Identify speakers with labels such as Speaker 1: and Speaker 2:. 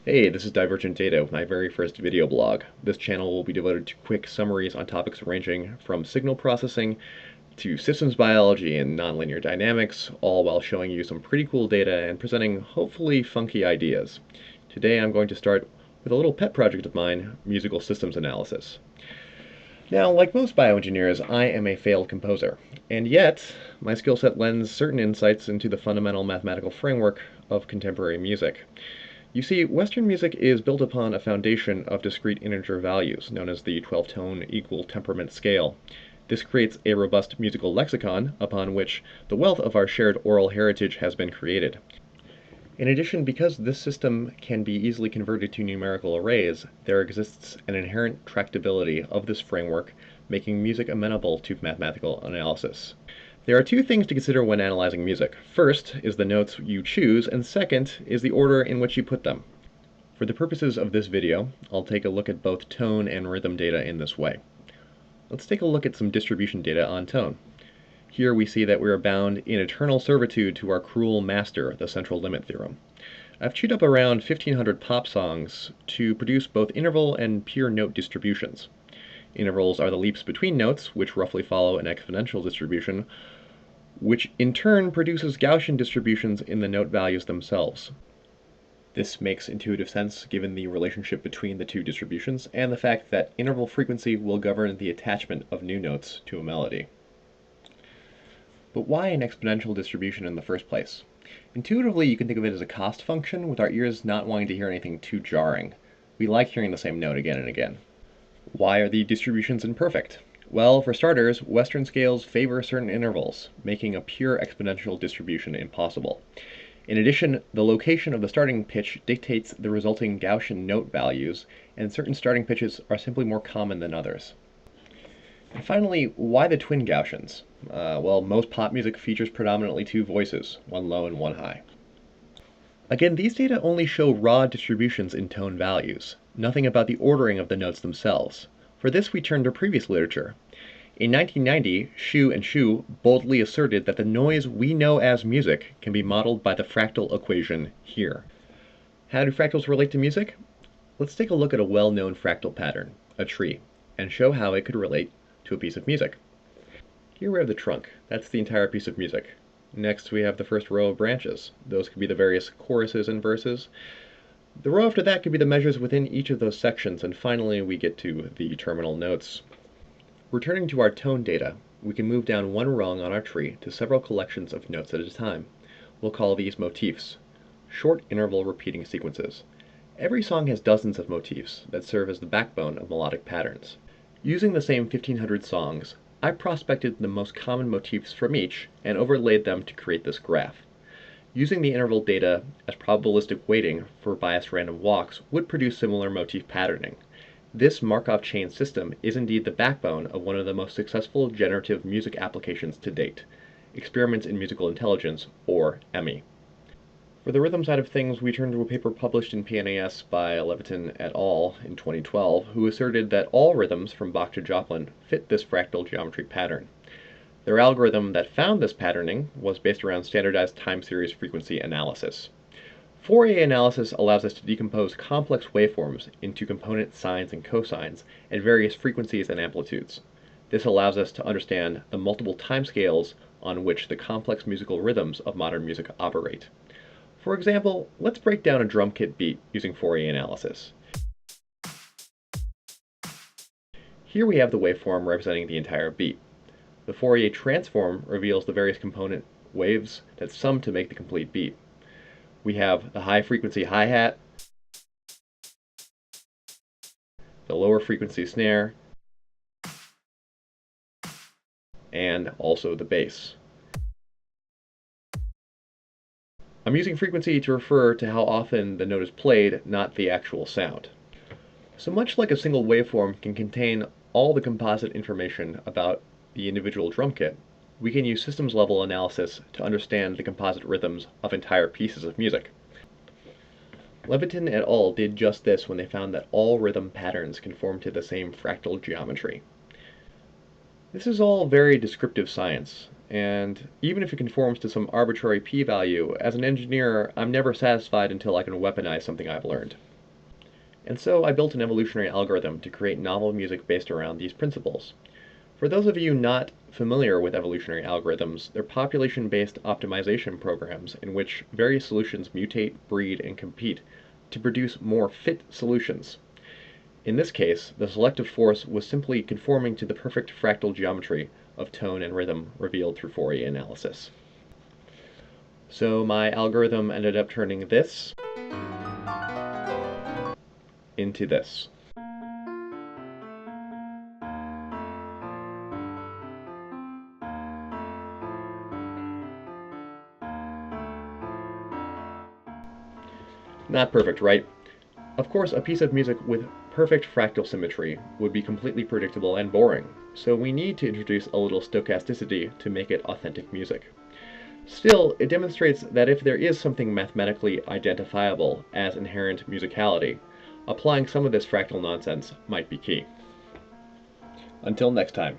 Speaker 1: Hey, this is Divergent Data with my very first video blog. This channel will be devoted to quick summaries on topics ranging from signal processing to systems biology and nonlinear dynamics, all while showing you some pretty cool data and presenting hopefully funky ideas. Today I'm going to start with a little pet project of mine, musical systems analysis. Now, like most bioengineers, I am a failed composer, and yet my skill set lends certain insights into the fundamental mathematical framework of contemporary music. You see, Western music is built upon a foundation of discrete integer values, known as the 12-tone equal temperament scale. This creates a robust musical lexicon upon which the wealth of our shared oral heritage has been created. In addition, because this system can be easily converted to numerical arrays, there exists an inherent tractability of this framework, making music amenable to mathematical analysis. There are two things to consider when analyzing music. First is the notes you choose, and second is the order in which you put them. For the purposes of this video, I'll take a look at both tone and rhythm data in this way. Let's take a look at some distribution data on tone. Here we see that we are bound in eternal servitude to our cruel master, the central limit theorem. I've chewed up around 1,500 pop songs to produce both interval and pure note distributions. Intervals are the leaps between notes, which roughly follow an exponential distribution, which in turn produces Gaussian distributions in the note values themselves. This makes intuitive sense given the relationship between the two distributions and the fact that interval frequency will govern the attachment of new notes to a melody. But why an exponential distribution in the first place? Intuitively, you can think of it as a cost function, with our ears not wanting to hear anything too jarring. We like hearing the same note again and again. Why are the distributions imperfect? Well, for starters, Western scales favor certain intervals, making a pure exponential distribution impossible. In addition, the location of the starting pitch dictates the resulting Gaussian note values, and certain starting pitches are simply more common than others. And finally, why the twin Gaussians? Well, most pop music features predominantly two voices, one low and one high. Again, these data only show raw distributions in tone values, nothing about the ordering of the notes themselves. For this, we turn to previous literature. In 1990, Xu and Xu boldly asserted that the noise we know as music can be modeled by the fractal equation here. How do fractals relate to music? Let's take a look at a well-known fractal pattern, a tree, and show how it could relate to a piece of music. Here we have the trunk. That's the entire piece of music. Next we have the first row of branches. Those could be the various choruses and verses. The row after that could be the measures within each of those sections, and finally we get to the terminal notes. Returning to our tone data, we can move down one rung on our tree to several collections of notes at a time. We'll call these motifs, short interval repeating sequences. Every song has dozens of motifs that serve as the backbone of melodic patterns. Using the same 1,500 songs, I prospected the most common motifs from each and overlaid them to create this graph. Using the interval data as probabilistic weighting for biased random walks would produce similar motif patterning. This Markov chain system is indeed the backbone of one of the most successful generative music applications to date, Experiments in Musical Intelligence, or EMI. For the rhythm side of things, we turn to a paper published in PNAS by Levitin et al. In 2012, who asserted that all rhythms from Bach to Joplin fit this fractal geometry pattern. Their algorithm that found this patterning was based around standardized time series frequency analysis. Fourier analysis allows us to decompose complex waveforms into component sines and cosines at various frequencies and amplitudes. This allows us to understand the multiple timescales on which the complex musical rhythms of modern music operate. For example, let's break down a drum kit beat using Fourier analysis. Here we have the waveform representing the entire beat. The Fourier transform reveals the various component waves that sum to make the complete beat. We have the high frequency hi-hat, the lower frequency snare, and also the bass. I'm using frequency to refer to how often the note is played, not the actual sound. So much like a single waveform can contain all the composite information about the individual drum kit, we can use systems-level analysis to understand the composite rhythms of entire pieces of music. Levitin et al. Did just this when they found that all rhythm patterns conform to the same fractal geometry. This is all very descriptive science, and even if it conforms to some arbitrary p-value, as an engineer, I'm never satisfied until I can weaponize something I've learned. And so I built an evolutionary algorithm to create novel music based around these principles. For those of you not familiar with evolutionary algorithms, they're population-based optimization programs in which various solutions mutate, breed, and compete to produce more fit solutions. In this case, the selective force was simply conforming to the perfect fractal geometry of tone and rhythm revealed through Fourier analysis. So my algorithm ended up turning this into this. Not perfect, right? Of course, a piece of music with perfect fractal symmetry would be completely predictable and boring, so we need to introduce a little stochasticity to make it authentic music. Still, it demonstrates that if there is something mathematically identifiable as inherent musicality, applying some of this fractal nonsense might be key. Until next time.